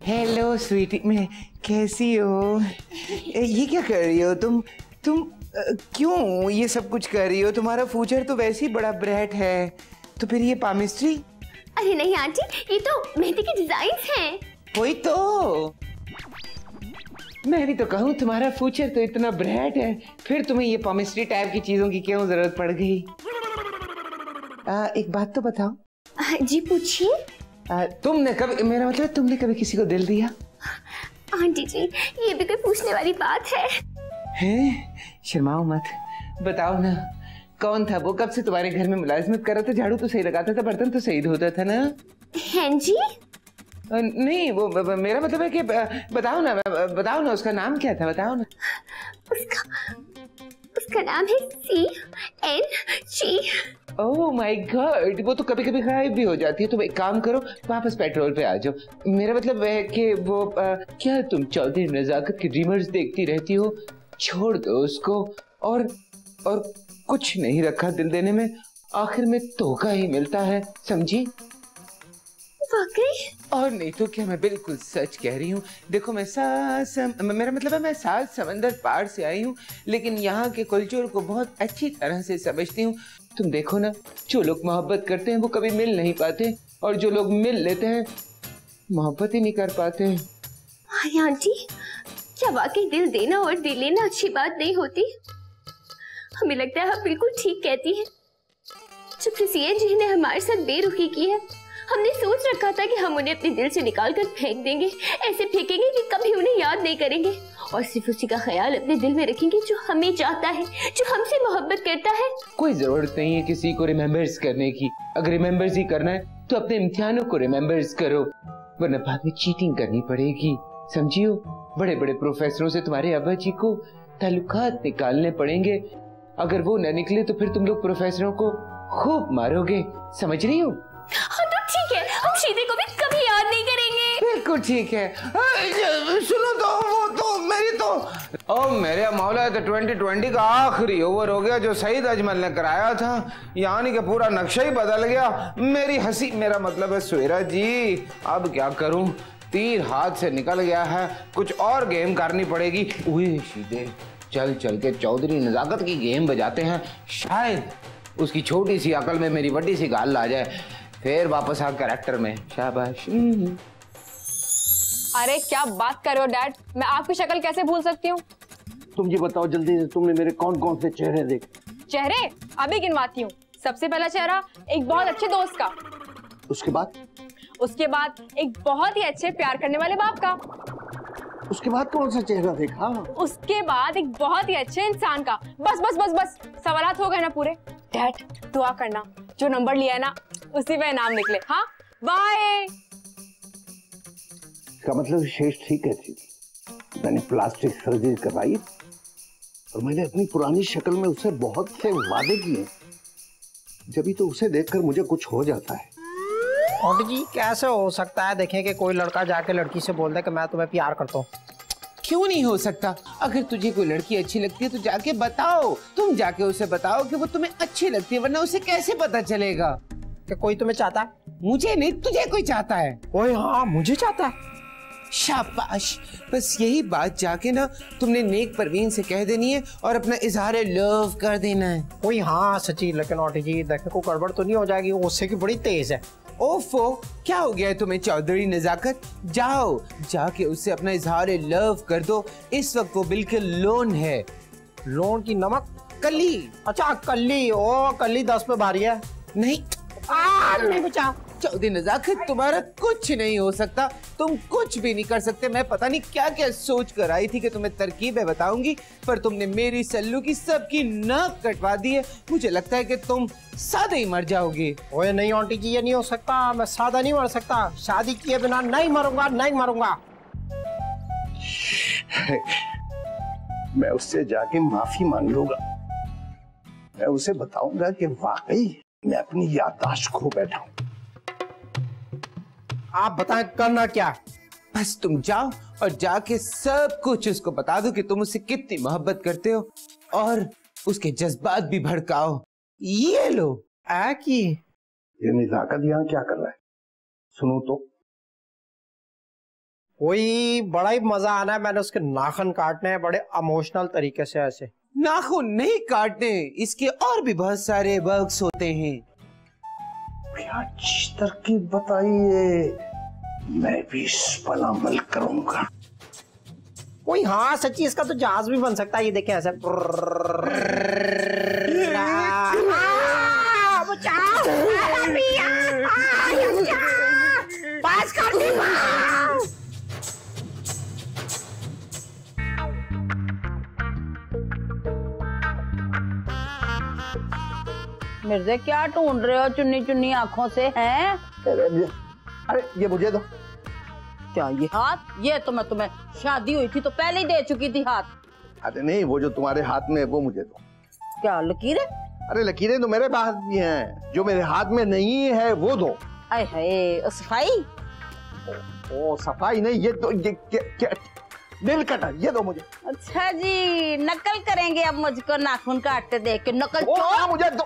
Hello Sweety, मैं कैसी हो? ये क्या कर रही हो तुम? क्यों ये सब कुछ कर रही हो? तुम्हारा फ्यूचर तो वैसे ही बड़ा ब्राइट है, तो फिर ये पामिस्ट्री? अरे नहीं आंटी, ये तो मेहंदी के डिजाइन हैं। वही तो मैं भी तो कहूँ, तुम्हारा फ्यूचर तो इतना ब्राइट है, फिर तुम्हें ये पामिस्ट्री टाइप की चीजों की क्यों जरूरत पड़ गई? एक बात तो बताओ। जी पूछिए। तुमने कभी, मेरा मतलब तुमने कभी किसी को दिल दिया? आंटी जी, ये भी कोई पूछने वाली बात है? शर्माओ मत, बताओ ना, कौन था वो? कब से तुम्हारे घर में मुलाजिमत कर रहा था? झाड़ू तो सही लगाता था, बर्तन तो सही धोता था ना? हैं जी? नहीं, वो मेरा मतलब है कि बताओ ना, उसका नाम क्या था? बताओ ना। उसका नाम है CNG। ओह माय गॉड, वो तो कभी कभी गायब भी हो जाती है। तुम एक काम करो, वापस पेट्रोल पे आ जाओ। मेरा मतलब है कि वो क्या तुम चौधरी नजाकत की रीमर्स देखती रहती हो? छोड़ दो उसको, और कुछ नहीं रखा दिल देने में, आखिर में धोखा ही मिलता है, समझी? वाकई? और नहीं तो क्या, मैं बिल्कुल सच कह रही हूँ। देखो मैं मेरा मतलब है मैं 7 समंदर पार से आई हूँ, लेकिन यहाँ के कल्चर को बहुत अच्छी तरह से समझती हूँ। तुम देखो ना, जो लोग मोहब्बत करते हैं वो कभी मिल नहीं पाते, और जो लोग मिल लेते हैं मोहब्बत ही नहीं कर पाते। अरे आंटी, क्या वाकई दिल देना और दिल लेना अच्छी बात नहीं होती? हमें लगता है आप बिल्कुल ठीक कहती हैं। जब CNG ने हमारे साथ बेरुखी की है, हमने सोच रखा था कि हम उन्हें अपने दिल से निकाल कर फेंक देंगे, ऐसे फेंकेंगे कि कभी उन्हें याद नहीं करेंगे, और सिर्फ उसी का ख्याल अपने दिल में रखेंगे जो हमें चाहता है, जो हमसे मोहब्बत करता है। कोई जरूरत नहीं है किसी को रिमेम्बर्स करने की। अगर रिमेम्बर्स ही करना है तो अपने इम्तिहानों को रिमेम्बर्स करो, वरना बाद में चीटिंग करनी पड़ेगी, समझियो? बड़े बड़े प्रोफेसरों से तुम्हारे अब्बा जी को ताल्लुकात निकालने पड़ेंगे। अगर वो न निकले तो फिर तुम लोग प्रोफेसरों को खूब मारोगे, समझ रही हो? हाँ तो ठीक है, हम शीदे को भी कभी याद नहीं करेंगे। बिल्कुल ठीक है। सुनो तो, वो तो मेरी तो, ओ मेरे मौला, तो 2020 का आखिरी ओवर हो गया जो सईद अजमल ने कराया था, यानी कि पूरा नक्शा ही बदल गया। मेरी हंसी, मेरा मतलब है सुहेरा जी, अब क्या करूं, तीर हाथ से निकल गया है, कुछ और गेम करनी पड़ेगी। उए शीदे, चल के चौधरी नजाकत की गेम बजाते हैं, शायद उसकी छोटी सी अकल में मेरी बड़ी सी गाल आ जाए, फिर वापस आ कैरेक्टर में। शाबाश। अरे क्या बात कर रहे हो डैड, मैं आपकी शक्ल कैसे भूल सकती हूँ? तुम ये बताओ जल्दी से, तुमने मेरे कौन कौन से चेहरे देखे? चेहरे अभी गिनवाती हूँ। सबसे पहला चेहरा एक बहुत अच्छे दोस्त का, उसके बाद एक बहुत ही अच्छे प्यार करने वाले बाप का, उसके बाद कौन सा चेहरा देखा? उसके बाद एक बहुत ही अच्छे इंसान का। बस बस बस बस, सवालात हो गए ना पूरे? डैड दुआ करना, जो नंबर लिया है ना उसी पे नाम निकले। हाँ बाय। इसका मतलब शेष ठीक है थी, मैंने प्लास्टिक सर्जरी करवाई और मैंने अपनी पुरानी शक्ल में उससे बहुत से वादे किए, जब तो उसे देखकर मुझे कुछ हो जाता है। आंटी जी कैसे हो सकता है देखें कि कोई लड़का जाके लड़की से बोल दे कि मैं तुम्हें प्यार करता हूँ? क्यों नहीं हो सकता? अगर तुझे कोई लड़की अच्छी लगती है तो जाके बताओ, तुम जाके उसे बताओ कि वो तुम्हें अच्छी लगती है, वरना उसे कैसे पता चलेगा कि कोई तुम्हें चाहता है? मुझे नहीं, तुझे कोई चाहता है। ओए हाँ, मुझे चाहता है। शाबाश, बस यही बात जाके ना तुमने नेक परवीन से कह देनी है और अपना इजहार लव कर देना है। ओए हाँ सच्ची, लेकिन आंटी जी देखे को गड़बड़ तो नहीं हो जाएगी? उससे की बड़ी तेज है। ओफो, क्या हो गया है तुम्हें चौधरी नजाकत? जाओ जाके उससे अपना इजहार लव कर दो, इस वक्त वो बिल्कुल लोन है। लोन की नमक कली? अच्छा कल्ली, ओ कल्ली 10 पे भारी है। नहीं नहीं बचा। चौधरी नजाकत, तुम्हारा कुछ नहीं हो सकता, तुम कुछ भी नहीं कर सकते। मैं पता नहीं क्या क्या सोच कर आई थी कि तुम्हें तरकीबें बताऊंगी, पर तुमने मेरी सल्लू की सबकी नाक कटवा दी है। मुझे लगता है कि तुम सादा ही मर जाओगे। ओए नहीं आंटी जी, ये नहीं हो सकता, मैं सादा नहीं मर सकता, शादी किए बिना नहीं मरूंगा, नहीं मरूंगा। मैं उससे जाके माफी मांग लूंगा, मैं उसे बताऊंगा कि वाकई मैं अपनी याददाश्त खो बैठा हूं। आप बताएं करना क्या? बस तुम जाओ और जाके सब कुछ उसको बता दो कि तुम उससे कितनी मोहब्बत करते हो, और उसके जज्बात भी भड़काओ। ये लो। की ये नजाकत यहाँ क्या कर रहा है? सुनो तो, कोई बड़ा ही मजा आना है। मैंने उसके नाखून काटने हैं बड़े इमोशनल तरीके से ऐसे। नाखून नहीं काटने, इसके और भी बहुत सारे वर्क्स होते हैं। क्या चीज तरकीब बताइए, मैं भी इस पर अमल करूंगा। कोई हाँ सच्ची इसका तो जहाज भी बन सकता है। ये देखें ऐसे मिर्जे क्या ढूंढ रहे हो चुन्नी चुन्नी आंखों से हैं? अरे ये मुझे दो। क्या ये हाथ? ये तो मैं तुम्हें शादी हुई थी तो पहले ही दे चुकी थी हाथ। अरे नहीं, वो जो तुम्हारे हाथ में है वो मुझे दो। क्या लकीरें? अरे लकीरें तो मेरे पास भी हैं, जो मेरे हाथ में नहीं है वो दो। अरे है सफाई? ओ सफाई नहीं, ये तो क्या नेल कटर, ये दो मुझे। अच्छा जी, नकल करेंगे अब मुझको नाखून काटते देख के? नकल चोर मुझे दो।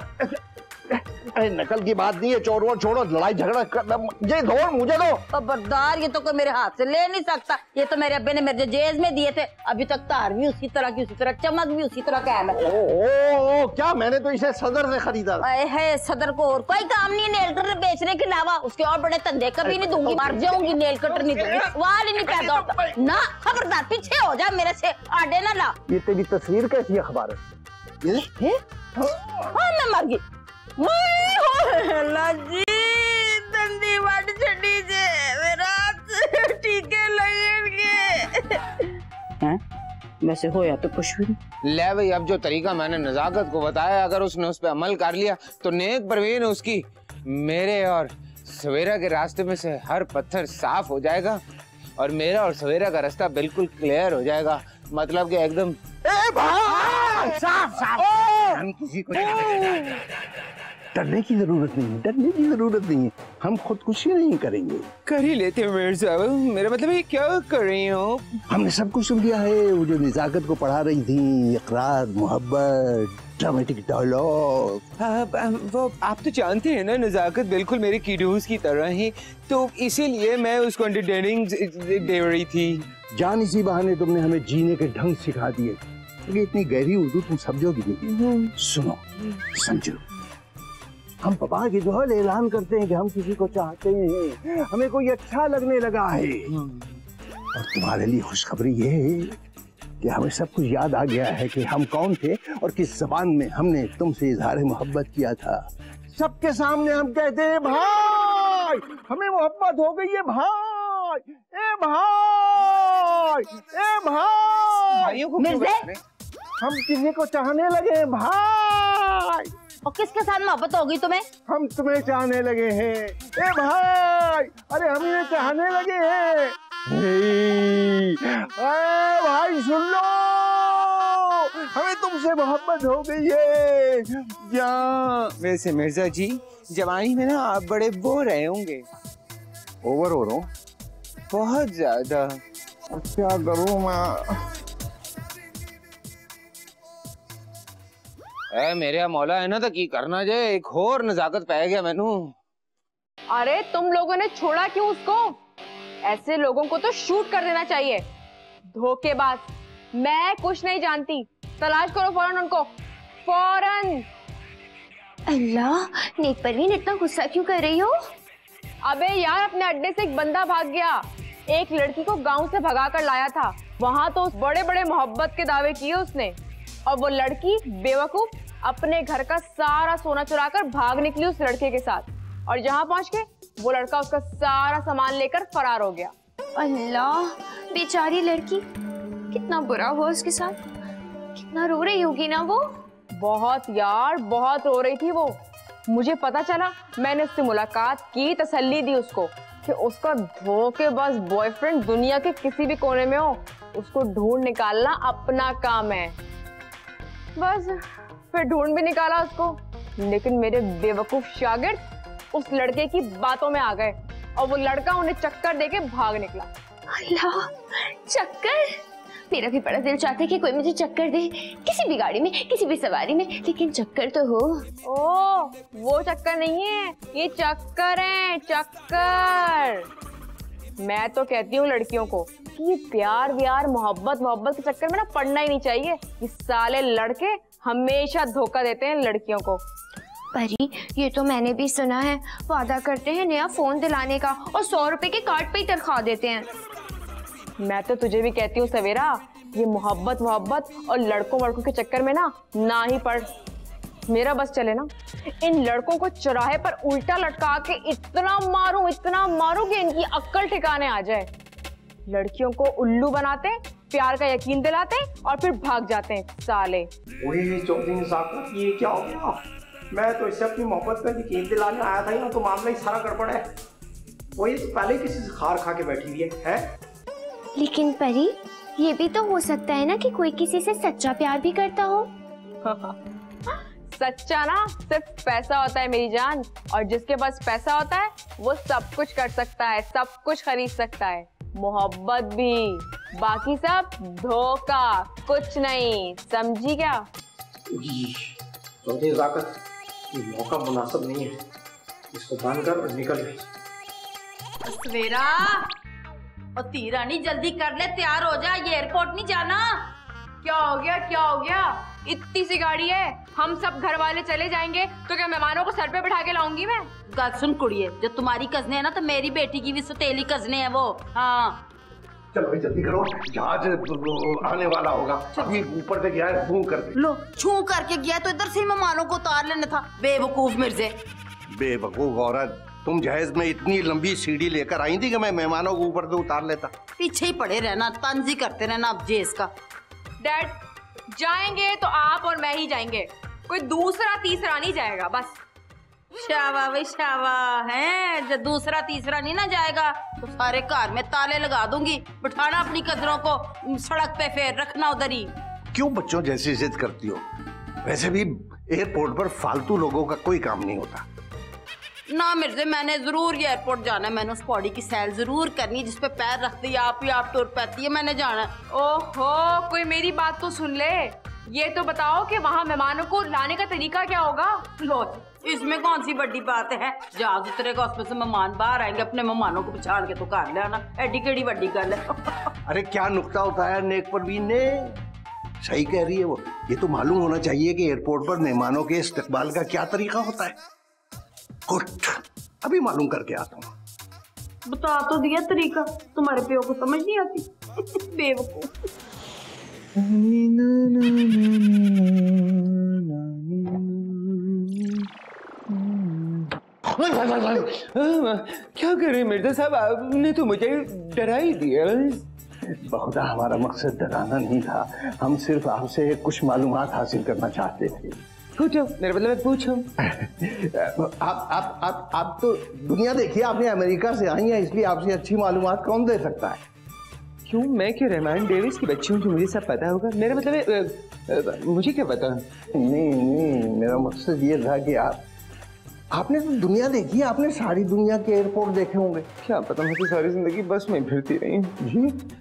अरे नकल की बात नहीं है, चोर वोर छोड़ो, लड़ाई झगड़ा करना, ये दो मुझे दो। खबरदार, ये तो कोई मेरे हाथ से ले नहीं सकता। ये तो मेरे अब्बे ने मेरे जेज में दिए थे। अभी तक तार भी उसी तरह की, उसी तरह चमक भी उसी तरह कायम है। ओ क्या, मैंने तो इसे सदर से खरीदा। है सदर को और कोई काम नहीं है नेल कटर बेचने के अलावा। उसके और बड़े धंधे कभी नहीं दूंगी, मर जाऊंगी। नेल कटर नहीं दूंगी, सवाल ही नहीं पैदा होता ना। खबरदार, पीछे हो जा मेरे से, आडे ना ला। ये तेरी तस्वीर कैसी अखबार है? ये हाँ मैं मर गई। जी दंदी वाट छड़ी जे मेरा टीके लगे हैं। वैसे होया तो कुछ भी नहीं। ले भाई, अब जो तरीका मैंने नजाकत को बताया, अगर उसने उस पर अमल कर लिया तो नेक परवीन उसकी मेरे और सवेरा के रास्ते में से हर पत्थर साफ हो जाएगा और मेरा और सवेरा का रास्ता बिल्कुल क्लियर हो जाएगा। मतलब कि एकदम साफ साफ। हम किसी को डरने की जरूरत नहीं है, डरने की जरूरत नहीं है। हम खुदकुशी नहीं करेंगे। कर ही लेते हैं मेरे साहब। मेरा मतलब है क्या कर रही हो? हमने सब कुछ सुन लिया है। वो जो निजाकत को पढ़ा रही थी, इकरार, मोहब्बत, ड्रामेटिक डायलॉग। वो आप तो जानते हैं ना, नजाकत बिल्कुल मेरे कीडोस की तरह है, तो इसीलिए मैं उसको एंटरटेनिंग दे रही थी। जान इसी बहाने तुमने हमें जीने के ढंग सिखा दिए। क्योंकि इतनी गहरी उर्दू तुम समझोगी नहीं। सुनो, समझो, हम पापा की दोहल ऐलान करते हैं कि हम किसी को चाहते हैं, हमें कोई अच्छा लगने लगा है। और तुम्हारे लिए खुशखबरी ये है कि हमें सब कुछ याद आ गया है कि हम कौन थे और किस जबान में हमने तुमसे इजहार मोहब्बत किया था। सबके सामने हम कहते हैं भाई, हमें मोहब्बत हो गई है भाई। ए भाई, ए भाई, हम किसी को चाहने लगे भाई। और किसके साथ मोहब्बत होगी तुम्हें? हम तुम्हें चाहने लगे हैं। ए भाई, अरे हम इन्हें चाहने लगे हैं। ए भाई सुन लो, हमें तुमसे मोहब्बत हो गई है। या वैसे मिर्जा जी, जवानी में ना आप बड़े बोर रहे होंगे। ओवर हो रहा हूँ बहुत ज्यादा। क्या करूँ मैं? मेरे मौला है ना, तो की करना जे एक और नजाकत पै गया मैनू। अरे तुम लोगों ने छोड़ा क्यों उसको? ऐसे लोगों को तो शूट कर देना चाहिए। धोखेबाज। मैं कुछ नहीं जानती, तलाश करो फौरन उनको, फौरन। अल्लाह, नेक परवीन इतना गुस्सा क्यों कर रही हो? अबे यार, अपने अड्डे से एक बंदा भाग गया। एक लड़की को गांव से भगा कर लाया था। वहां तो बड़े बड़े मोहब्बत के दावे किए उसने, और वो लड़की बेवकूफ अपने घर का सारा सोना चुराकर भाग निकली उस लड़के के साथ। और जहां पहुंच के वो लड़का उसका सारा सामान लेकर फरार हो गया। अल्लाह, बेचारी लड़की, कितना बुरा हुआ उसके साथ। कितना रो रही होगी ना वो। बहुत यार, बहुत रो रही थी वो। मुझे पता चला, मैंने उससे मुलाकात की, तसल्ली दी उसको कि उसका धोखेबाज बॉयफ्रेंड दुनिया के किसी भी कोने में हो, उसको ढूंढ निकालना अपना काम है। बस फिर ढूंढ भी निकाला उसको, लेकिन मेरे बेवकूफ शागिर्द उस लड़के की बातों में आ गए और वो लड़का उन्हें चक्कर देके भाग निकला। अल्लाह, चक्कर? मेरा भी बड़ा दिल चाहता है कि कोई मुझे चक्कर दे, किसी भी गाड़ी में, किसी भी सवारी में, लेकिन चक्कर तो हो। ओ, वो चक्कर नहीं है, ये चक्कर है, चक्कर। मैं तो कहती हूँ लड़कियों को कि ये प्यार व्यार मोहब्बत के चक्कर में ना पड़ना ही नहीं चाहिए। ये साले लड़के हमेशा धोखा देते हैं लड़कियों को। परी, ये तो मैंने भी सुना है, वादा करते हैं नया फोन दिलाने का और 100 रुपए के कार्ड पे ही तनख्वाह देते हैं। मैं तो तुझे भी कहती हूँ सवेरा, ये मोहब्बत और लड़कों के चक्कर में ना ही पड़। मेरा बस चले ना, इन लड़कों को चौराहे पर उल्टा लटका के इतना मारूं कि इनकी अक्ल ठिकाने आ जाए। लड़कियों को उल्लू बनाते, प्यार का यकीन दिलाते और फिर भाग जाते हैं साले। वही चौधरी साहब, ये क्या हो गया? मैं तो इससे अपनी मोहब्बत का यकीन दिलाने आया था, यहाँ तो मामला ही सारा गड़बड़ है। वही पहले किसी से खार खा के बैठी हुई है? लेकिन परी, ये भी तो हो सकता है ना कि कोई किसी से सच्चा प्यार भी करता हो। सच्चा ना सिर्फ पैसा होता है मेरी जान, और जिसके पास पैसा होता है वो सब कुछ कर सकता है, सब कुछ खरीद सकता है, मोहब्बत भी। बाकी सब धोखा, कुछ नहीं, समझी क्या? चौधरी ज़ाकत, ये मौका मुनासिब नहीं है, इसको बंद कर और निकल गई। सवेरा और तीरानी जल्दी कर ले, तैयार हो जा, ये एयरपोर्ट नहीं जाना। क्या हो गया? इतनी सी गाड़ी है, हम सब घर वाले चले जाएंगे तो क्या मेहमानों को सर पे बिठा के लाऊंगी मैं? गल सुन कुड़िए, जो तुम्हारी कजने है ना, तो मेरी बेटी की भी सौतेली कजने है वो। हाँ चलो भाई जल्दी करो, जहाज आने वाला होगा। अभी ऊपर से गया है, छू करके। लो, छू करके गया तो इधर से मेहमानों को उतार लेना था। बेवकूफ मिर्जे। बेवकूफ औरत, तुम जहेज में इतनी लंबी सीढ़ी लेकर आई थी कि मैं मेहमानों को ऊपर से उतार लेता। पीछे ही पड़े रहना, तंज ही करते रहना अब जेस का। डैड, जाएंगे तो आप और मैं ही जाएंगे, कोई दूसरा तीसरा नहीं जाएगा बस। शावा भाई शावा है, जब दूसरा तीसरा नहीं ना जाएगा तो सारे घर में ताले लगा दूंगी। बिठाना अपनी कदरों को सड़क पे, फिर रखना उधर ही। क्यों बच्चों जैसी जिद करती हो? वैसे भी एयरपोर्ट पर फालतू लोगों का कोई काम नहीं होता ना मिर्जे। मैंने जरूर ये एयरपोर्ट जाना है, मैंने उस पौड़ी की सैर जरूर करनी है जिसपे पैर रखते ही आप टूर पाती है। मैंने जाना है। ओहो, कोई मेरी बात तो सुन ले। ये तो बताओ कि वहाँ मेहमानों को लाने का तरीका क्या होगा? लो, इसमें कौन सी बड़ी बात है? जहाज उतरेगा, उसमें से मेहमान बाहर आएंगे, अपने मेहमानों को पछाड़ के तो घर ले आना। एडी केड़ी बड़ी गल है। अरे क्या नुक्ता उठाया नेक परवीन ने, सही कह रही है वो। ये तो मालूम होना चाहिए कि एयरपोर्ट पर मेहमानों के इस्तकबाल का क्या तरीका होता है। गुड, अभी मालूम करके आता हूँ। बता तो दिया तरीका, तुम्हारे प्यो को समझ नहीं आती। बेवकूफ। क्या करें मिर्जा साहब, आपने तो मुझे डरा ही दिया। बहुधा हमारा मकसद डराना नहीं था, हम सिर्फ आपसे कुछ मालूमात हासिल करना चाहते थे। पूछो, मेरे मतलब पूछो। आप तो दुनिया देखिए, आपने अमेरिका से आई हैं, इसलिए आपसे अच्छी मालूमात कौन दे सकता है? क्यों, मैं क्यों रहमान डेविस की बच्ची हूँ जो मुझे सब पता होगा? मेरा मतलब मुझे क्या पता? नहीं, मेरा मकसद ये था कि आपने तो दुनिया देखी, आपने सारी दुनिया के एयरपोर्ट देखे होंगे। क्या पता, मैं तो सारी जिंदगी बस में फिरती रही जी।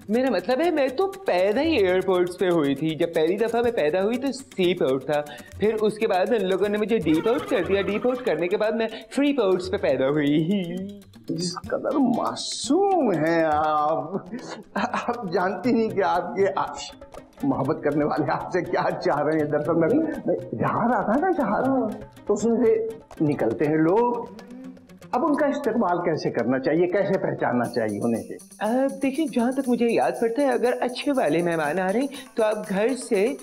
मेरा मतलब है, मैं तो पैदा ही एयरपोर्ट्स पे हुई थी। जब पहली दफा मैं पैदा हुई तो सी पोर्ट था, फिर उसके बाद इन लोगों ने मुझे डी पोर्ट कर दिया। डी पोर्ट करने के बाद मैं फ्री पोर्ट्स पे पैदा हुई। जिस कदर मासूम हैं आप जानती नहीं कि आपके मोहब्बत करने वाले आपसे क्या चाह रहे हैं। दरअसल मैं जहाँ रहा था ना, जहाँ रहा तो उसमें से निकलते हैं लोग। अब उनका इस्तेमाल कैसे करना चाहिए, कैसे पहचानना चाहिए उन्हें से? देखिए, जहाँ तक मुझे याद पड़ता है, अगर अच्छे वाले मेहमान आ रहे हैं तो आप घर से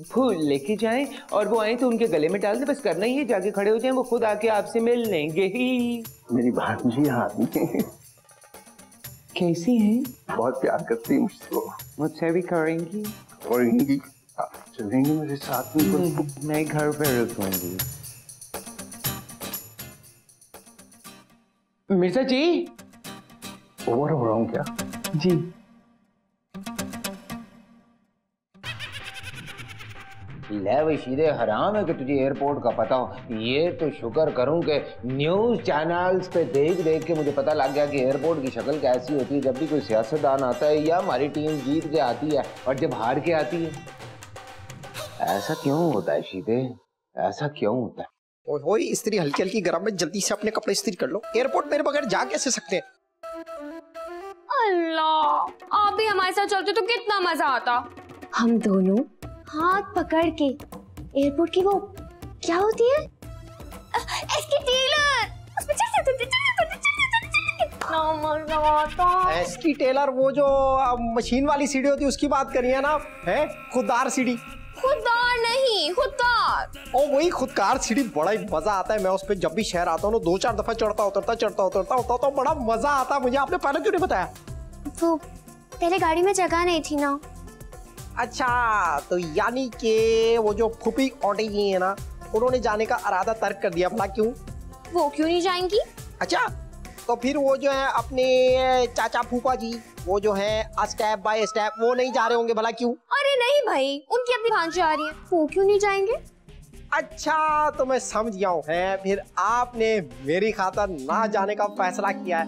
फूल लेके जाएं और वो आए तो उनके गले में डाल दें। बस करना ही है, जाके खड़े हो जाएं, वो खुद आके आपसे मिल लेंगे ही। मेरी भांजी आदमी कैसी हैं? बहुत प्यार करती है मुझसे। मुझसे भी करेंगी? चलेंगी मेरे साथ में? मैं घर पे रुकूंगी। मिर्जा जी, ओवर हो रहा हूँ क्या? जी। ले वही सीधे हराम है कि तुझे एयरपोर्ट का पता हो। ये तो शुक्र करूं कि न्यूज़ चैनल्स पे देख देख के मुझे पता लग गया कि एयरपोर्ट की शक्ल कैसी होती है जब भी कोई सियासतदान आता है या हमारी टीम जीत के आती है और जब हार के आती है। ऐसा क्यों होता है शीदे, ऐसा क्यों होता है? ओए, इस्त्री हल्की हल्की गरम है, जल्दी से अपने कपड़े इस्त्री कर लो। एयरपोर्ट मेरे बगैर जा कैसे सकते हैं? अल्लाह, आप भी हमारे साथ चलते तो कितना मजा आता। हम दोनों हाथ पकड़ के एयरपोर्ट की वो क्या होती है, एस्केलेटर, उसमें चलते कितना मजा आता। एस्केलेटर, वो जो मशीन वाली सीढ़ी होती है उसकी बात करिए ना, है खुददार सीढ़ी। खुददार नहीं, खुददार। ओ वही खुदकार सीढ़ी, बड़ा ही मजा आता है। मैं उस पे जब भी शहर आता हूँ ना 2-4 दफा चढ़ता उतरता तो बड़ा मजा आता है मुझे। आपने पहले क्यों नहीं बताया? तो पहले गाड़ी में जगह नहीं थी ना। अच्छा, तो यानी कि वो जो फूफी ऑटी जी है ना, उन्होंने जाने का इरादा तर्क कर दिया। भला क्यों? वो क्यों नहीं जाएंगी? अच्छा, तो फिर वो जो है अपने चाचा फूफा जी, वो जो है स्टेप बाय स्टेप वो नहीं जा रहे होंगे। भला क्यों? अरे नहीं भाई, उनकी अपनी भांजी आ रही है, वो क्यों नहीं जाएंगे? अच्छा, तो मैं समझ गया हूँ। है फिर आपने मेरी खातिर ना जाने का फैसला किया है।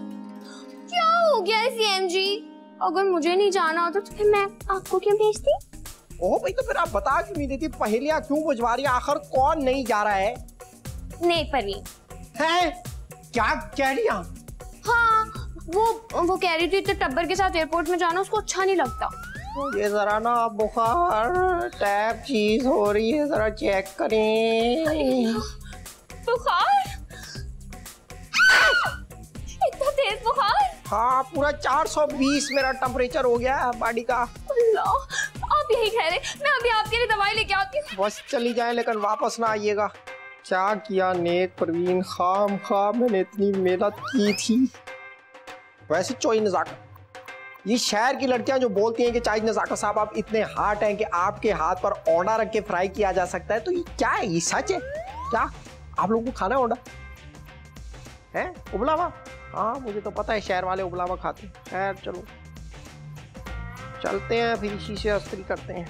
क्या हो गया सीएम जी? अगर मुझे नहीं जाना होता तो फिर मैं आपको क्यों भेजती? ओह भाई, तो फिर आप बता क्यों नहीं देती? पहेलियां क्यों बुझवा रही है? आखिर कौन नहीं जा रहा है? नहीं परवीन। है क्या कह रही हैं? हाँ, वो कह रही थी तो टब्बर के साथ एयरपोर्ट में जाना उसको अच्छा नहीं लगता। ये जरा ना बुखार टाइप चीज हो रही है, जरा चेक करें। बुखार? इतना तेज बुखार? हाँ, पूरा 420 मेरा टेम्परेचर हो गया है बॉडी का। अल्लाह, आप यही कह रहे, मैं अभी आपके लिए दवाई लेके आती हूँ। बस चली जाए लेकिन वापस ना आइएगा। क्या किया नेक परवीन, खाम मैंने इतनी मेहनत की थी। वैसे चोई नजाकत, ये शहर की लड़कियां जो बोलती हैं कि चाय नजाकत साहब आप इतने हार्ड हैं कि आपके हाथ पर ओंडा रख के फ्राई किया जा सकता है, तो ये क्या है? ये सच है क्या? आप लोगों को खाना है ओंडा? है उबला हुआ? हाँ मुझे तो पता है शहर वाले उबला हुआ खाते हैं। खैर चलो चलते हैं, फिर इसी से अस्त्री करते हैं।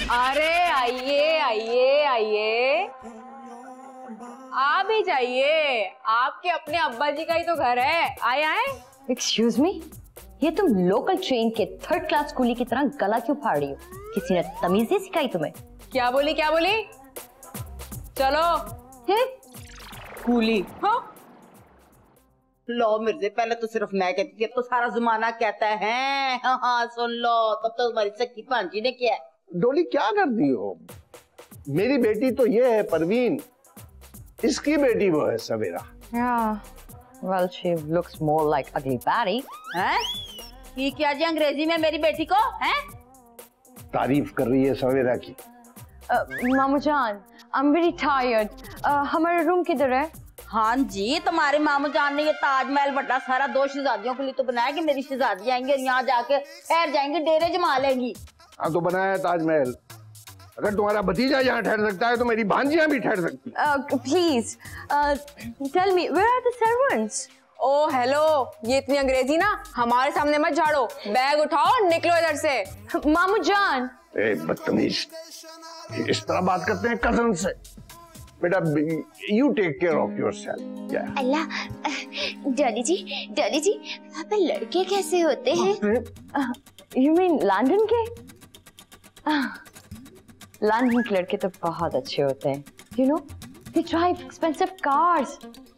अरे आइए आइए आइए, आ भी जाइए, आपके अपने अब्बा जी का ही तो घर है। आए आए। एक्सक्यूज मी, ये तुम लोकल ट्रेन के 3rd क्लास कूली की तरह गला क्यों फाड़ रही हो? किसी ने तमीज नहीं सिखाई तुम्हें? क्या बोली चलो। कूली? हाँ, लो मिर्जे, पहले तो सिर्फ मैं कहती थी, अब तो सारा जमाना कहता है। हाँ सुन लो, तब तो तुम्हारी सच्ची भांजी ने किया है। डोली क्या कर दी हो? मेरी बेटी तो ये है परवीन, इसकी बेटी वो है सवेरा। Well, she looks more like ugly Patty. हैं? ये क्या जी अंग्रेजी में मेरी बेटी को? हैं? तारीफ कर रही है सवेरा की। मामू जान, I'm very tired. हमारा रूम किधर है? हाँ जी, तुम्हारे मामू जान ने ये ताजमहल बड़ा सारा 2 शहजादियों के लिए तो बनाया कि मेरी शहजादी आएंगे और यहाँ जाके ठहर जाएंगे, डेरे जमा लेंगी। हाँ तो बनाया है ताजमहल। अगर तुम्हारा भतीजा यहाँ ठहर सकता है तो मेरी भांजियां भी ठहर सकती है। Please, tell me, where are the servants? Oh, hello. ये इतनी अंग्रेजी ना हमारे सामने मत झाड़ो, बैग उठाओ और निकलो इधर से। मामू जान। ए बदतमीज, इस तरह बात करते हैं कजन से। बेटा you take care of yourself. अल्लाह, डॉली जी, पापा लड़के कैसे होते हैं? You mean लंदन के? लंदन के लड़के तो बहुत अच्छे होते हैं। You know, they drive expensive cars.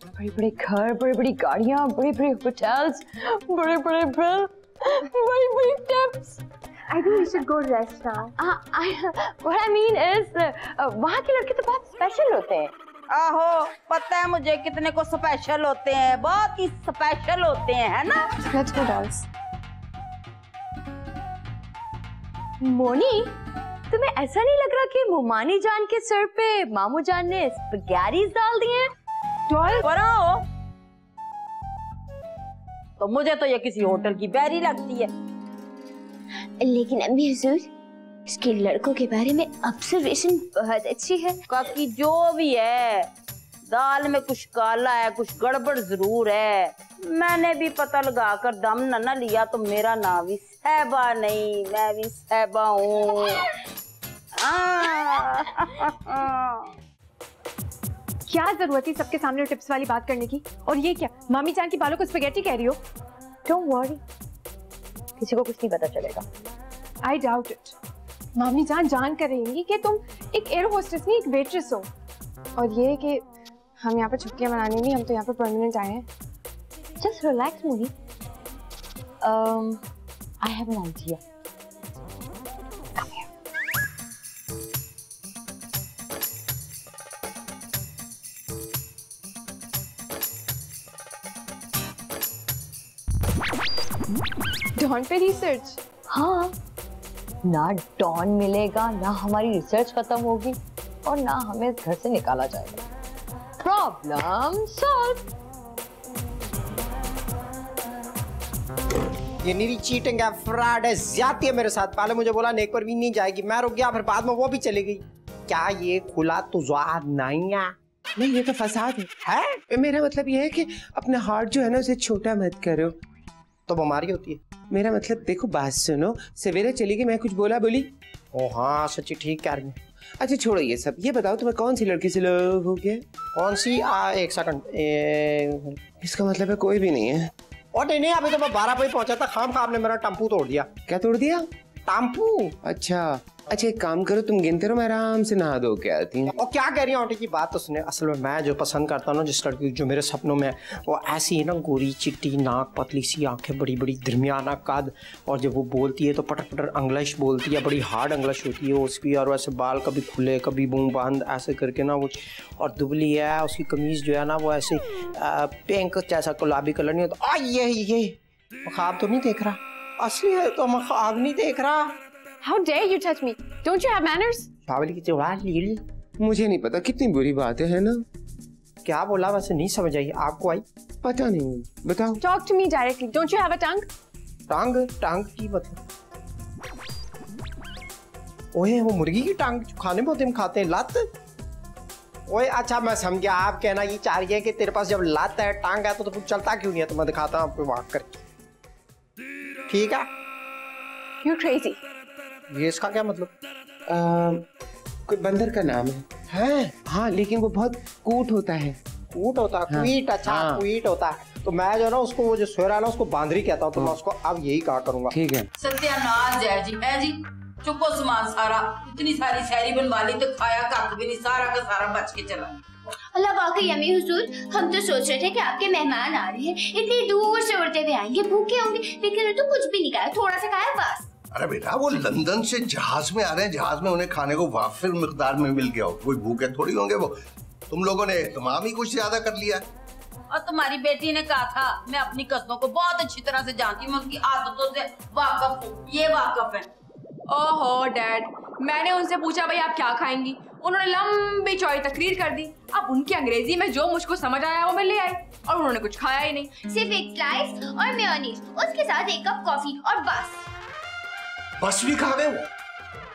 बड़े-बड़े घर, बड़ी-बड़ी गाड़ियाँ, बड़े-बड़े hotels, बड़े-बड़े बिल, बड़ी-बड़ी tips. I think we should go rest now. What I mean is, वहाँ के लड़के तो बहुत स्पेशल होते हैं। आहो, पता है मुझे कितने को स्पेशल होते हैं, बहुत ही स्पेशल होते हैं, है ना? Let's go, dolls. मोनी, तुम्हें ऐसा नहीं लग रहा कि मोमानी जान के सर पे मामू जान ने स्पगैरीज डाल दिए हैं? बनाओ। तो मुझे तो ये किसी होटल की बैरी लगती है। लेकिन अम्मी हुजूर, इसके लड़कों के बारे में ऑब्जर्वेशन बहुत अच्छी है। काकी जो भी है, दाल में कुछ काला है, कुछ गड़बड़ जरूर है। मैंने भी पता लगा कर दम न लिया तो मेरा नाम भी सहबा नहीं, मैं भी सहबा हूँ। क्या जरूरत थी सबके सामने टिप्स वाली बात करने की? और ये क्या, मामी जान की बालों को स्पगेटी कह रही हो? Don't worry, किसी को कुछ नहीं पता चलेगा। I doubt it. मामी जान कर रहेंगी कि तुम एक एयर होस्टेस नहीं, एक वेट्रेस हो। और ये कि हम यहाँ पर छुट्टियां मनाने नहीं, हम तो यहाँ पर परमानेंट आए हैं। Just relax, Moni. I have an idea. Don पे रिसर्च? हाँ, ना डॉन मिलेगा, ना हमारी रिसर्च खत्म होगी और ना हमें इस घर से निकाला जाएगा। Problem solve. ये नीरी चीटिंग है, फ्रॉड है, ज्यादती है मेरे साथ। पहले मुझे बोला नेक परवीन नहीं जाएगी, मैं रुक गया, फिर बाद में वो भी चली गई। क्या ये खुला तुजाद नहीं है? नहीं, ये तो फसाद है। मेरा मतलब ये है कि अपना हार्ट जो है ना उसे छोटा मत करो। तो बीमारी होती है। मेरा मतलब देखो, बात सुनो, सवेरे चली गई, मैं कुछ बोला बोली? ओ हाँ, सच्ची ठीक कह रही है। अच्छा छोड़ो ये सब, ये बताओ तुम्हें कौन सी लड़की से लव हो गया? कौन सी? एक सेकंड। इसका मतलब है कोई भी नहीं है। और नहीं, अभी तो मैं 12 बजे पहुंचा था, खाम खाम ने मेरा टम्पू तोड़ दिया। क्या तोड़ दिया? टम्पू। अच्छा, एक काम करो, तुम गिनते रहो, मैं आराम से नहा धो के आती हूँ। और क्या कह रही है आंटी की बात तो सुने। असल में मैं जो पसंद करता हूँ ना, जिस लड़की जो मेरे सपनों में वो ऐसी है ना, गोरी चिट्टी नाक, पतली सी आंखें, बड़ी बड़ी दरमियाना कद, और जब वो बोलती है तो पटर पटर इंग्लिश बोलती है, बड़ी हार्ड इंग्लिश होती है उसकी, और वैसे बाल कभी खुले कभी बूम बंद ऐसे करके ना वो, और दुबली है, उसकी कमीज जो है ना वो ऐसे पिंक जैसा गुलाबी कलर नहीं होता। ये ख्वाब तो नहीं देख रहा, असली है तो मैं ख्वाब नहीं देख रहा। How dare you touch me? Don't you have manners? बावली की चौड़ा लील। मुझे नहीं पता, कितनी बुरी बात है ना? क्या बोला वैसे नहीं समझ आई, आपको आई? पता नहीं, बताओ। Talk to me directly. Don't you have a tongue? टांग की मतलब? ओए वो मुर्गी की टांग खाने में हम खाते हैं, लात। ओए अच्छा मैं समझ गया, आप कहना ये चाह रही है कि तेरे पास जब लात है, टांग है, तो चलता क्यों नहीं है? तो मैं दिखाता हूँ आपको वॉक करके, ठीक है? You're crazy. ये इसका क्या मतलब? कोई बंदर का नाम है? हाँ, लेकिन वो बहुत कूट होता है। कूट होता है? हाँ, क्वीट। अच्छा हाँ। क्वीट होता है। तो मैं जो ना उसको, वो जो सोरा है ना, उसको बांदरी कहता हूँ, तो मैं उसको अब यही कहा करूंगा। ठीक है। सत्यानाश है जी, है जी। चुको सामान सारा, इतनी सारी शहरी बनवा ली तो खाया कख भी नहीं, सारा का सारा बच के चला। अल्लाह वाकई अमी हुजूर, हम तो सोच रहे थे कि आपके मेहमान आ रहे हैं, इतनी दूर से उड़ते हुए आएंगे, भूखे होंगे, लेकिन तो कुछ भी नहीं खाया, थोड़ा सा खाया बस। अरे बेटा, वो लंदन से जहाज में आ रहे हैं, जहाज में उन्हें खाने को वाफिर मिकदार में मिल गया हो, कोई भूखे थोड़ी होंगे वो। तुम लोगों ने तमाम ही कुछ ज्यादा कर लिया। और तुम्हारी बेटी ने कहा था, मैं अपनी कस्मों को बहुत अच्छी तरह से जानती हूँ, मैं उनकी आदतों से वाकफ हूँ, ये वाकफ है। ओहो डैड, मैंने उनसे पूछा भाई आप क्या खाएंगी, उन्होंने लंबी चौड़ी तकरीर कर दी। अब उनकी अंग्रेजी में जो मुझको समझ आया वो मैं ले आई, और उन्होंने कुछ खाया ही नहीं, सिर्फ एक स्लाइस और मेयोनीज, उसके साथ एक कप कॉफी और बस भी खा गए वो।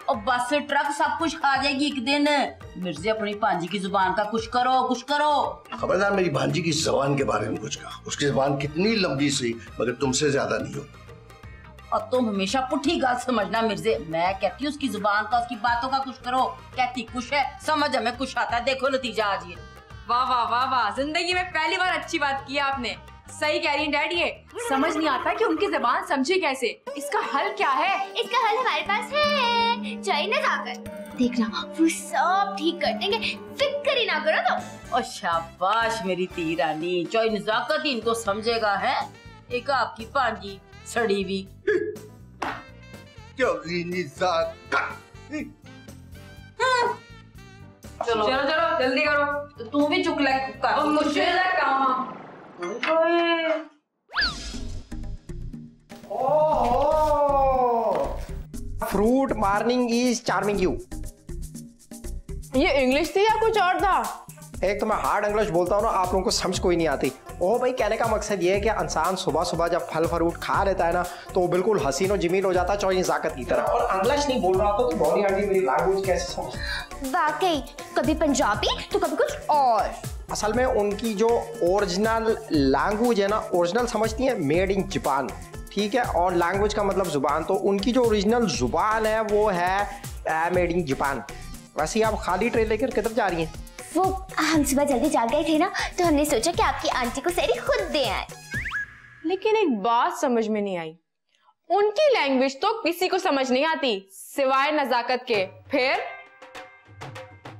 और बस से ट्रक सब कुछ खा जाएगी एक दिन। मिर्जे अपनी भांजी की जुबान का कुछ करो, कुछ करो। खबरदार मेरी भांजी की जबान के बारे में कुछ कहा। उसकी जबान कितनी लंबी सी, मगर तुमसे ज्यादा नहीं हो। और तुम हमेशा पुठी गाल समझना मिर्जे, मैं कहती हूँ उसकी जुबान का, उसकी बातों का कुछ करो। कहती कुछ है, समझ हमें कुछ आता है, देखो नतीजा आज ये। वाह वाह वाह वाह, जिंदगी में पहली बार अच्छी बात की आपने। सही कह रही हैं डैड, ये समझ नहीं आता कि उनकी जबान समझे कैसे। इसका हल क्या है? इसका हल हमारे पास है, चाहिए नजाकत। देखना वो सब ठीक कर देंगे, फिक्र ही ना करो तुम। और शाबाश मेरी ती रानी, चोई नजाकत ही इनको समझेगा है। एक आपकी भांजी सड़ी हुई। चलो चलो चलो जल्दी करो। तू भी चुक ले कर, मुझे काम। Fruit morning is charming you. ये इंग्लिश थी या कुछ और था? एक तो मैं हार्ड इंग्लिश बोलता हूँ ना, आप लोगों को समझ कोई नहीं आती। ओ भाई, कहने का मकसद ये है कि इंसान सुबह सुबह जब फल फ्रूट खा लेता है ना, तो वो बिल्कुल हसीन और जमील हो जाता है, चौई नजाकत की तरह। और इंग्लिश नहीं बोल रहा तो बॉडी आंटी मेरी लैंग्वेज कैसे समझ? वाकई, कभी पंजाबी तो कभी कुछ और। असल में उनकी जो ओरिजिनल लैंग्वेज है ना, ओरिजिनल समझती है मेड इन जापान, ठीक है, और लैंग्वेज का मतलब जुबान। तो उनकी जो ओरिजिनल जुबान है वो है मेड इन जापान। वैसे आप खाली ट्रे लेकर किधर जा रही हैं? वो हम सुबह जल्दी जाग गए थे ना, तो हमने सोचा कि आपकी आंटी को सहरी खुद दे आए। लेकिन एक बात समझ में नहीं आई, उनकी लैंग्वेज तो किसी को समझ नहीं आती सिवाय नजाकत के। फिर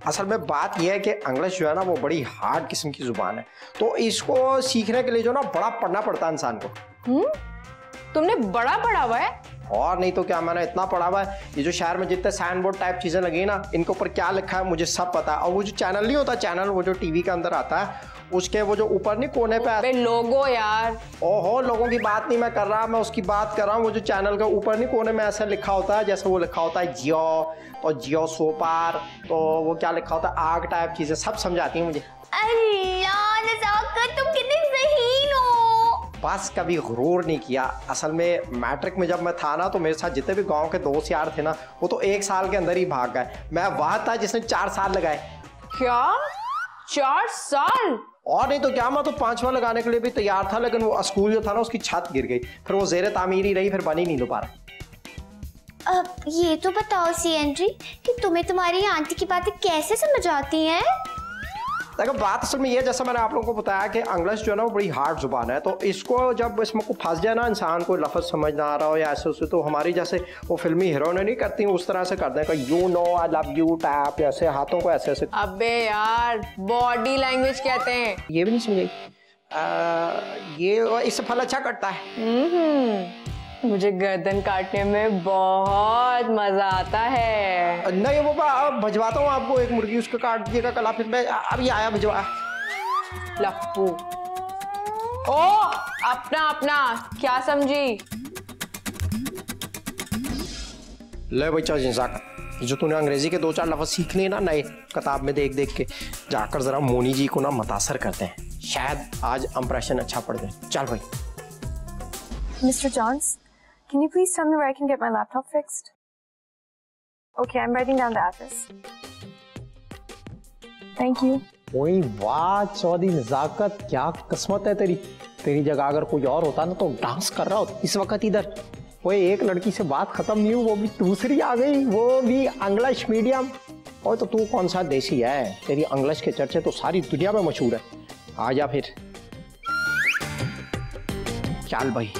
असल में बात यह है कि इंग्लिश जो है ना वो बड़ी हार्ड किस्म की जुबान है, तो इसको सीखने के लिए जो ना बड़ा पढ़ना पड़ता है इंसान को। तुमने बड़ा पढ़ा हुआ है? और नहीं तो क्या, मैंने इतना पढ़ा हुआ है। ये जो शहर में जितने साइन बोर्ड टाइप चीजें लगी ना, इनके ऊपर क्या लिखा है मुझे सब पता है। और वो जो चैनल नहीं होता, चैनल वो जो टीवी के अंदर आता है, उसके वो जो ऊपर नहीं कोने पे लोगो यार। ओहो, लोगों की बात नहीं मैं कर रहा, मैं उसकी बात कर रहा हूँ। वो जो चैनल के ऊपर नहीं कोने में ऐसा लिखा होता है, जैसे वो लिखा होता है जियो और जियो सुपर, तो वो क्या लिखा होता है आग टाइप चीजें सब समझाती हैं मुझे। अल्लाह नज़ाकत, तुम कितने ज़हीन हो। बस कभी गुरूर नहीं किया। असल में मैट्रिक में जब मैं था ना, तो मेरे साथ जितने भी गांव के दोस्त यार थे ना, वो तो 1 साल के अंदर ही भाग गए। मैं वह था जिसने 4 साल लगाए। क्या 4 साल? और नहीं तो क्या, मैं तो 5वां लगाने के लिए भी तैयार था, लेकिन वो स्कूल जो था ना उसकी छत गिर गई, फिर वो जेर तामीर ही रही, फिर बनी नहीं दोबारा। अब ये तो बताओ सीएनजी कि तुम्हें तुम्हारी आंटी की बातें कैसे समझ आती हैं? देखो बात असल में ये, जैसा मैंने आप लोगों को बताया कि इंग्लिश जो है ना वो बड़ी हार्ड जुबान है, तो इसको जब इसमें को फंस जाए ना इंसान, कोई लफ्ज़ समझ ना आ रहा हो या ऐसे उससे, तो हमारी जैसे वो फिल्मी हीरोइनें नहीं करती उस तरह से कर दें कि you know I love you tap, ऐसे हाथों को ऐसे ऐसे। अबे यार बॉडी लैंग्वेज कहते हैं। ये भी नहीं समझे? ये इससे फल अच्छा कटता है। मुझे गर्दन काटने में बहुत मजा आता है। नहीं वो भिजवाता हूँ आपको एक मुर्गी, उसको काट दीजिएगा कल। फिर मैं अभी आया भिजवा। लप्पू ओ अपना अपना क्या समझी? ले भाई चल जिंसाक, जो तूने अंग्रेजी के 2-4 लफ्ज़ सीखने ना नए किताब में देख देख के, जाकर जरा मोनी जी को ना मुतासर करते हैं, शायद आज इंप्रेशन अच्छा पड़ जाए। चल भाई। Mr. Johns, can you please tell me where I can get my laptop fixed? Okay, I'm writing down the address. Thank you. ओए वाह चौधरी नजाकत, क्या किस्मत है तेरी। तेरी जगह अगर कोई और होता ना तो डांस कर रहा होता इस वक्त इधर। ओए एक लड़की से बात खत्म नहीं हुई, वो भी दूसरी आ गई, वो भी इंग्लिश मीडियम। ओए तो तू कौन सा देसी है, तेरी इंग्लिश के चर्चे तो सारी दुनिया में मशहूर है। आ जा फिर। चल भाई।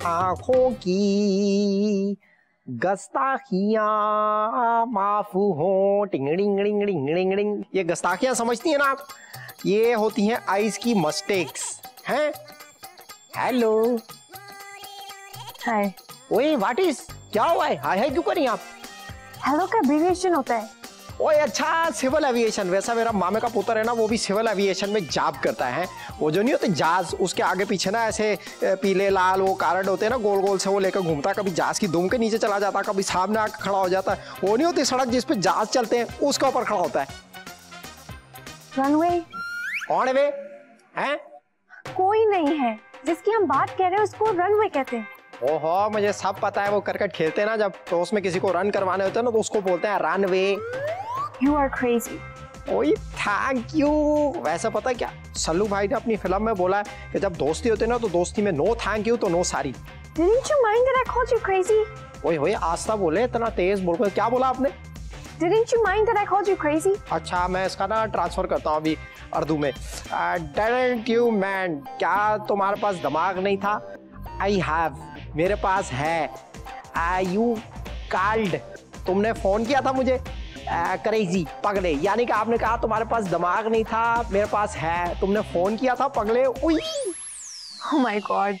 आंखों की गस्ताखियां माफू हो, टिंग डिंग डिंग डिंग डिंग डिंग। ये गस्ताखियां समझती हैं ना आप, ये होती हैं आइस की मिस्टेक्स हैं। Hello hi. ओए व्हाट इज, क्या हुआ है, हाय हाय क्यों करी आप? हेलो का एब्रिविएशन होता है। ओए अच्छा सिविल एविएशन। वैसा मेरा मामे का पुत्र है ना, वो भी सिविल एविएशन में जॉब करता है। वो जो नहीं होते जहाज, उसके आगे पीछे ना ऐसे पीले लाल वो कार्ड होते हैं ना, गोल गोल से वो लेकर घूमता, कभी जहाज की दुम के नीचे चला जाता, कभी सामने आकर खड़ा हो जाता है। वो नहीं होती सड़क जिस पे जहाज चलते हैं, उसके ऊपर खड़ा होता है। रनवे। ऑन वे हैं? कोई नहीं है, जिसकी हम बात कर रहे हैं उसको रनवे कहते हैं। ओहो मुझे सब पता है, वो क्रिकेट खेलते हैं ना जब, तो उसमें किसी को रन करवाने होते हैं ना, तो उसको बोलते हैं रनवे। You are crazy. ओए थैंक यू। वैसे पता क्या, सल्लू भाई ने अपनी फिल्म में बोला है कि जब दोस्ती होती है ना, तो दोस्ती में नो थैंक यू तो no sorry. Didn't you mind that I called you crazy? ओए ओए आस्ता बोले, इतना तेज बोल कर क्या बोला आपने? Didn't you mind that I called you crazy? अच्छा मैं इसका ना ट्रांसफर करता हूँ अभी उर्दू में। Didn't you man, क्या तुम्हारे पास दिमाग नहीं था? I have, मेरे पास है। You called, तुमने फोन किया था मुझे। क्रेजी पगले, यानी कि आपने कहा तुम्हारे पास दिमाग नहीं था, मेरे पास है, तुमने फोन किया था पगले। उई Oh my God.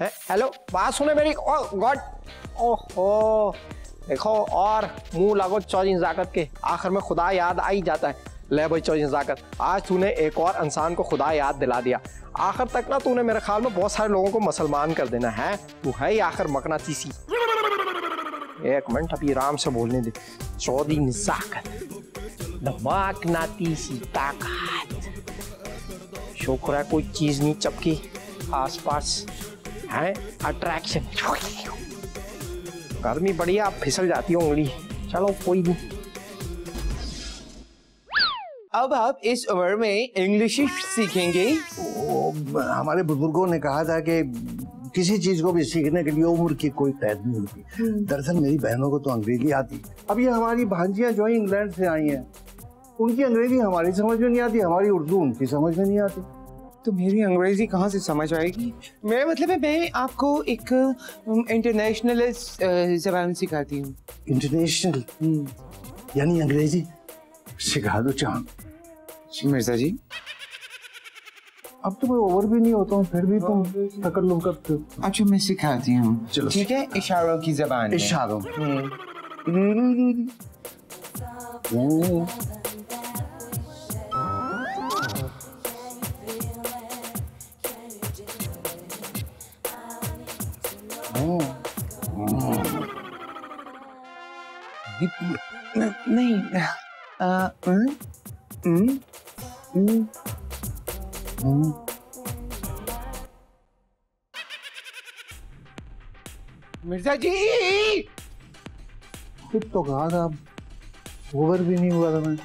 हेलो बात सुने मेरी। ओह गॉड, ओहो देखो, और मुंह लागो चौधरी नजाकत के, आखिर में खुदा याद आ ही जाता है। ले भाई चौधरी नजाकत, आज तूने एक और इंसान को खुदा याद दिला दिया। आखिर तक ना तूने मेरे ख्याल में बहुत सारे लोगों को मुसलमान कर देना है। तू है ही आखिर मकनातीसी। एक मिनट अभी आराम से बोलने दे। चौधरी नजाकत, मकनातीसी ताकत, शुक्र है कोई चीज नहीं चपकी आसपास है। अट्रैक्शन, गर्मी बड़ी है, आप फिसल जाती हो उंगली। चलो कोई नहीं। अब आप इस उम्र में इंग्लिश सीखेंगे? हमारे बुजुर्गों ने कहा था कि किसी चीज को भी सीखने के लिए उम्र की कोई कैद नहीं होती। दरअसल मेरी बहनों को तो अंग्रेजी आती। अब ये हमारी भांजियां जो है इंग्लैंड से आई हैं, उनकी अंग्रेजी हमारी समझ में नहीं आती, हमारी उर्दू उनकी समझ में नहीं आती। तो मेरी अंग्रेजी कहाँ से समझ आएगी? मेरा मतलब है मैं आपको एक इंटरनेशनल जबान सिखाती हूँ। इंटरनेशनल? यानी अंग्रेजी सिखा दो चांद। मिर्जा जी अब तो मैं ओवर भी नहीं होता हूँ फिर भी तुम तकल्लुम करते हो। अच्छा मैं सिखाती हूँ। चलो। ठीक है, इशारों की जबान में। इशारों। नहीं मिर्जा जी खुद तो कहा था, ओवर भी नहीं हुआ था मैं।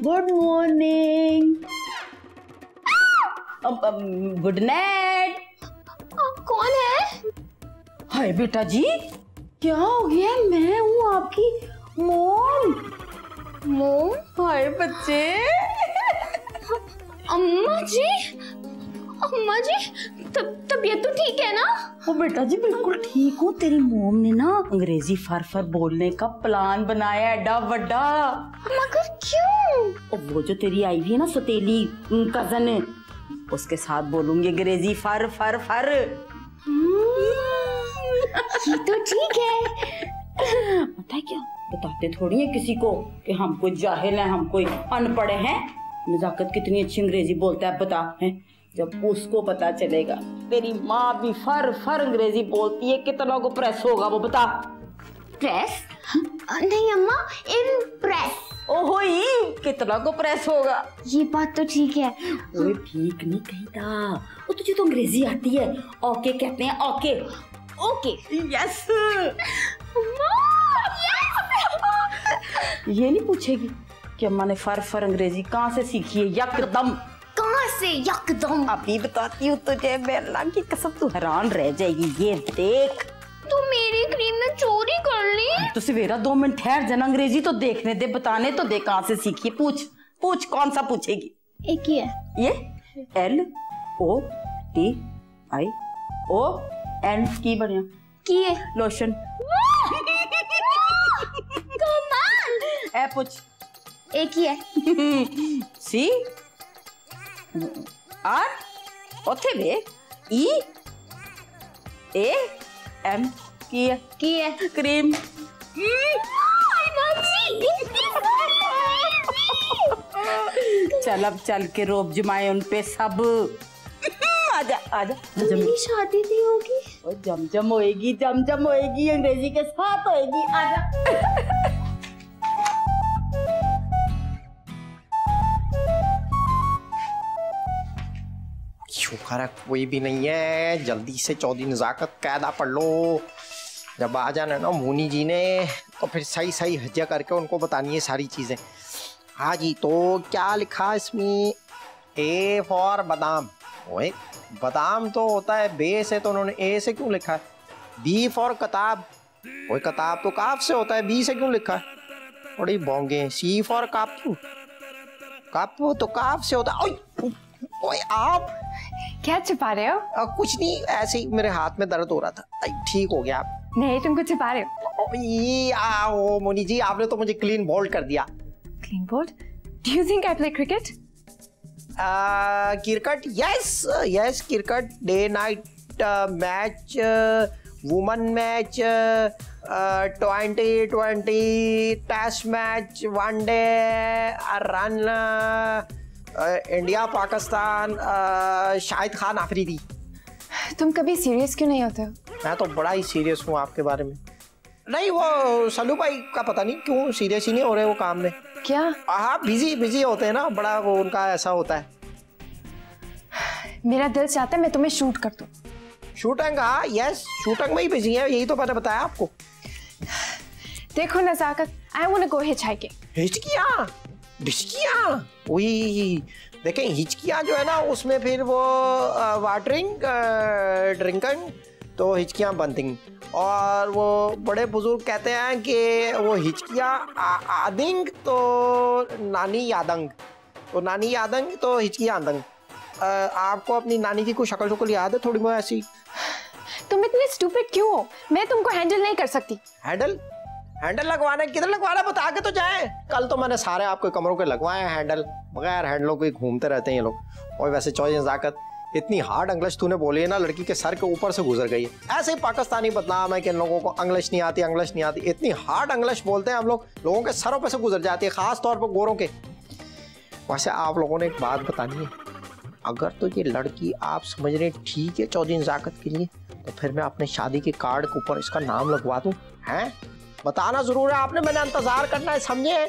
Good morning. Good night. कौन है? हाय बेटा जी, क्या हो गया? मैं हूँ आपकी मोम। मोम? हाय बच्चे। अम्मा जी, अम्मा जी, तबीयत तो ठीक है ना? ओ बेटा जी बिल्कुल ठीक हूँ। तेरी मोम ने ना अंग्रेजी फर फर बोलने का प्लान बनाया एडा बड़ा। मगर क्यों? और वो जो तेरी आई हुई है ना सतीली कजन, उसके साथ बोलूंगी अंग्रेजी फर फर फर। ये तो ठीक है। पता है क्या, बताते थोड़ी है किसी को कि हम कोई जाहिल हैं, हम कोई अनपढ़ हैं। नजाकत कितनी अच्छी अंग्रेजी बोलता है बता है, जब उसको पता चलेगा तेरी माँ भी फर फर अंग्रेजी बोलती है, कितना को प्रेस होगा वो बता। प्रेस? नहीं अम्मा, इम्प्रेस। ओहो ही, कितना को प्रेस होगा। ये बात तो ठीक है। ओए ठीक नहीं कहता, वो तुझे तो अंग्रेजी आती है। ओके कहते हैं, ओके। ओके। यस। ये नहीं पूछेगी कि अम्मा ने फर फर अंग्रेजी कहाँ से सीखी है? यकदम। कहाँ से यकदम? अभी बताती हूँ तुझे, अल्लाह की कसम तू हैरान रह जाएगी। ये देख। तू मेरी क्रीम में चोरी कर ली? तो सवेरा 2 मिनट ठहर जाना, अंग्रेजी तो देखने दे, बताने तो दे कहाँ से सीखी है। पूछ पूछ, कौन सा पूछेगी? एक ही है ये LOTION की बढ़िया की है। लोशन। कमाल। ए पूछ। एक ही है। C R ओथे बे EAM की है क्रीम। चल अब चल के रोब जमाए उन पे सब। आजा आजा। मेरी शादी भी होगी? और जमजम होएगी, जमजम होएगी, अंग्रेजी के साथ होएगी। आजा। शुक्र है कोई भी नहीं है। जल्दी से 14 नज़ाकत कायदा पढ़ लो। जब आ जाना ना मोनी जी ने तो फिर सही सही हज्जा करके उनको बतानी है सारी चीज़ें। हाँ जी, तो क्या लिखा इसमें? A फॉर बादाम। ओए बादाम तो होता है बे से, तो उन्होंने A से क्यों लिखा है? B फॉर किताब। ओए किताब तो काफ से होता है, B से क्यों लिखा है? बड़ी बोंगे। C फॉर कापू। कापू तो काफ से होता है। ओए आप क्या छुपा रहे हो? कुछ नहीं, ऐसे ही मेरे हाथ में दर्द हो रहा था। ठीक हो गया आप? नहीं, तुम कुछ छुपा रहे हो। ये आओ मोनी जी, आपने तो मुझे क्लीन बोल्ड कर दिया। Clean board? Do you think I play cricket? Cricket? Yes cricket. Day night match, women match, 2020 test match, one day run, India Pakistan, Shahid Khan Afridi. तुम कभी सीरियस क्यों नहीं होते हो? मैं तो बड़ा ही सीरियस हूँ आपके बारे में। नहीं, वो सलू भाई का पता नहीं क्यों सीरियस ही नहीं हो रहे वो काम में। क्या? हाँ, बिजी होते हैं ना, बड़ा वो उनका ऐसा होता है। मेरा दिल चाहता है मैं तुम्हें शूट कर दूं। शूटिंग? हाँ यस, शूटिंग में ही बिजी है, यही तो मैंने बताया आपको। देखो नजाकत, I wanna go hitchhiking। हिचकियाँ ढिचकियाँ? वही देखें, हिचकियाँ जो है ना उसमें फिर वो वाटरिंग ड्रिंकिंग तो हिचकियाँ बनती। और वो बड़े बुजुर्ग कहते हैं कि वो हिचकियाँ आदिंग तो नानी यादंग। तो नानी याद आएंगी तो हिचकी याद आएंगी। आपको अपनी नानी की कोई शक्ल शुक्ल याद है थोड़ी बहुत ऐसी? तुम इतने स्टूपिड क्यों हो? मैं तुमको हैंडल नहीं कर सकती। हैंडल? हैंडल लगवाना किधर लगवाना बता के तो जाए। कल तो मैंने सारे आपके कमरों के लगवाए हैं हैंडल, बगैर हैंडलों के घूमते रहते हैं ये लोग। और वैसे चौधरी नजाकत, इतनी हार्ड इंग्लिश तूने बोली है ना, लड़की के सर के ऊपर से गुजर गई है। ऐसे ही पाकिस्तानी बदनाम है कि इन लोगों को इंग्लिश नहीं आती, इंग्लिश नहीं आती। इतनी हार्ड इंग्लिश बोलते हैं हम लोग, लोगों के सरों पर से गुजर जाती है, खास तौर पर गोरों के। वैसे आप लोगों ने एक बात बतानी है, अगर तो ये लड़की आप समझ रहे ठीक है चौधरी नजाकत के लिए, तो फिर मैं अपने शादी के कार्ड के ऊपर इसका नाम लगवा दूं? हैं बताना जरूर है आपने, मैंने इंतजार करना है, समझे?